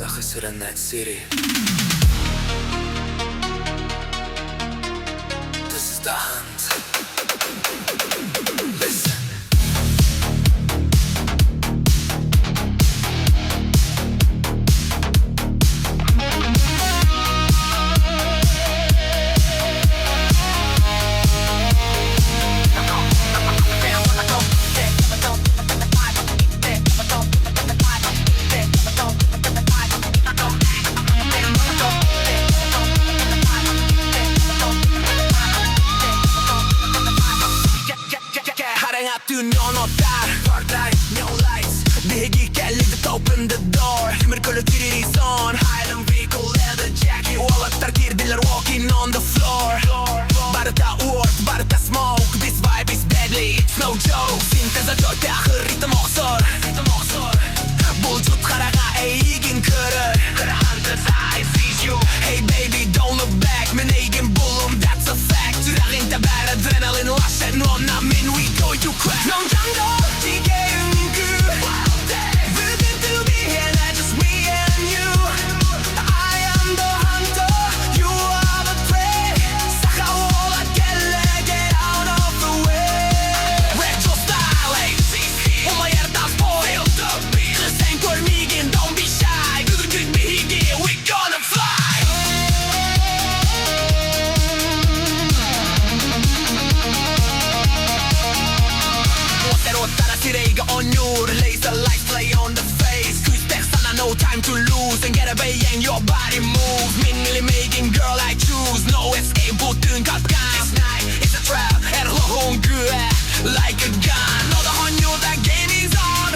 Саха сирэ city. This is the hunt. Listen. Хараҥа түүн Неон уоттар Барыта neon lights Биһиги кэллибит open the door Тимир көлө тирии son Highland vehicle leather jacket Уолаттар киирдилэр walking on the floor Барыта Барыта smoke This vibe is deadly No joke Synthesizer тыаһыыр ритм охсор Булчут хараҕа эйиигин көрөр Hunter's eye sees you Hey baby don't look back Мен эйиигин буллум that's a fact Сүрэҕиҥ тэбэр adrenaline rush and уонна Мен we going to crack 명장도 Dьiikэй үңкүү Бүгүn to be here not just me and you I am the hunter You are the prey Саха кэллэ get out of the way Retro style On my air down spoil the beat Sen көрмеген don't be shy Бүгүн биһиги we gonna fly уоттар Сирэйге онюр Laser lights play on the face Күстэх сана no time to lose And get away and your body moves Minimally making girl I choose No escape бүтүн капкан This night is a trap уңкүү Like a gun Know the on you the game is on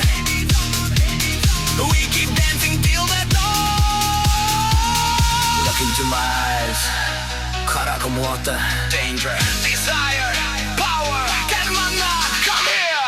We keep dancing till the dawn Look into my eyes хараҕа уоттар Danger Desire Power Get manna Come here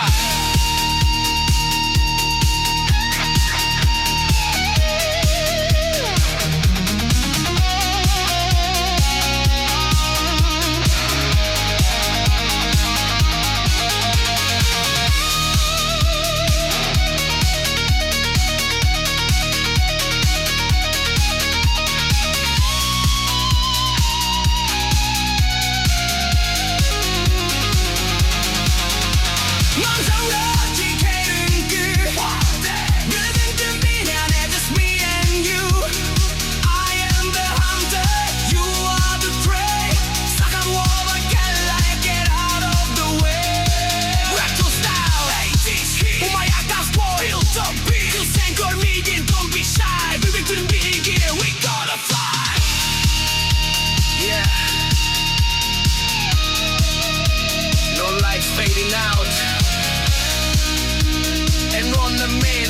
Fading out and on the main